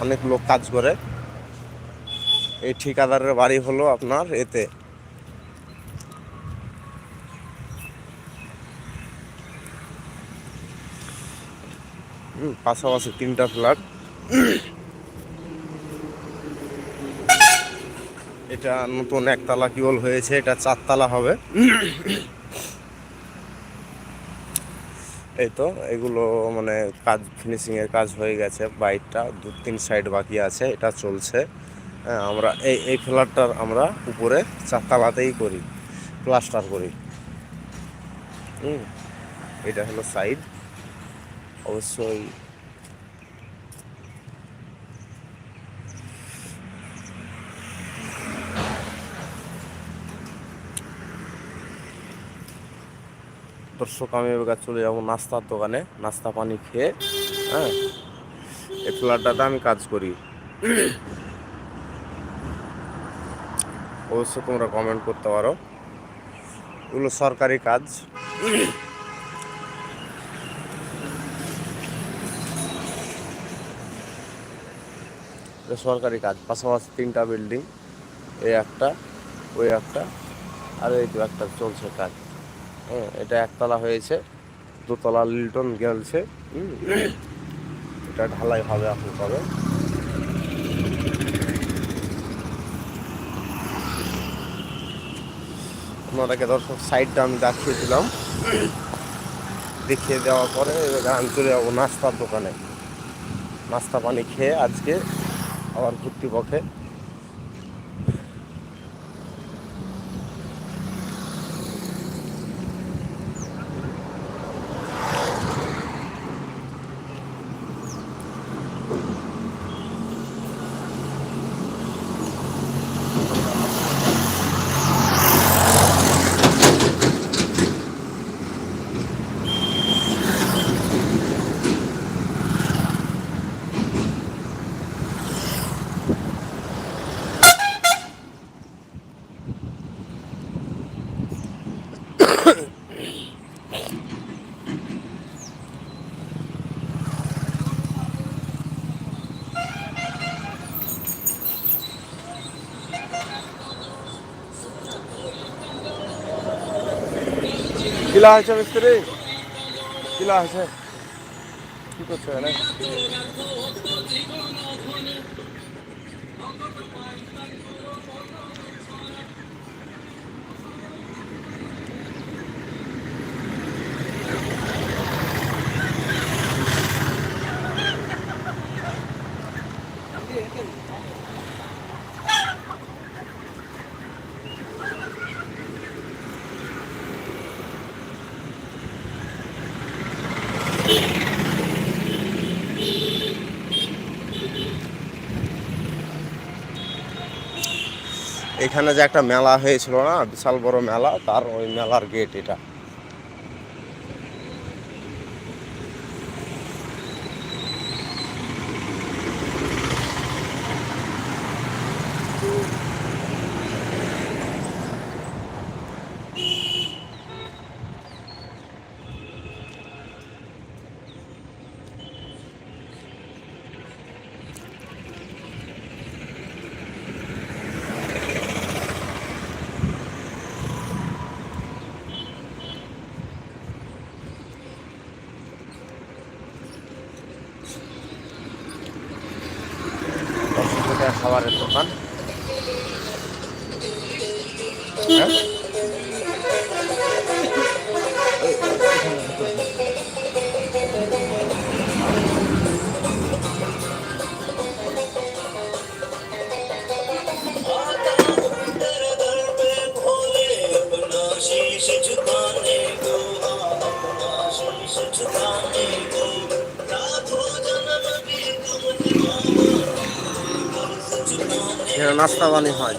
অনেক লোক কাজ করে। এই ঠিকাদারের বাড়ি হলো আপনার এতে, পাশাপাশি 3টা ফ্ল্যাট। এটা নতুন একতলা কেবল হয়েছে, এটা 4তলা হবে। এই তো এগুলো মানে কাজ ফিনিশিংয়ের কাজ হয়ে গেছে, বাইকটা 2-3 সাইড বাকি আছে, এটা চলছে। হ্যাঁ, আমরা এই ফ্ল্যাটটার আমরা উপরে 4তলাতেই করি, প্লাস্টার করি। এটা হলো সাইড। অবশ্যই দর্শক, আমি এবার চলে যাবো নাস্তার দোকানে, নাস্তা পানি খেয়ে। হ্যাঁ, এই ফ্ল্যাটটাতে আমি কাজ করি। অবশ্যই তোমরা কমেন্ট করতে পারো। এগুলো সরকারি কাজ। এটা সরকারি কাজ, পাশাপাশি 3টা বিল্ডিং, এই একটা, ওই একটা, আর এই দু একটা চলছে কাজ। হ্যাঁ, এটা 1তলা হয়েছে, 2তলা লিল্টন গেলছে। এটা ঢালাই হবে, এখন কবে আপনাদেরকে দর্শক সাইডটা আমি দেখিয়ে দিলাম। দেখিয়ে দেওয়ার পরে এবার আমি চলে যাবো নাস্তার দোকানে, নাস্তা পানি খেয়ে আজকে আবার ঘুরতি পথে। কিলা হয়েছে মিস্ত্রি, কিলা হয়েছে, কি করছে এখানে? এখানে যে একটা মেলা হয়েছিল না, বিশাল বড় মেলা, তার ওই মেলার গেট এটা। খাবারের দোকান। হ্যাঁ, এখানে নাস্তা পানি হয়।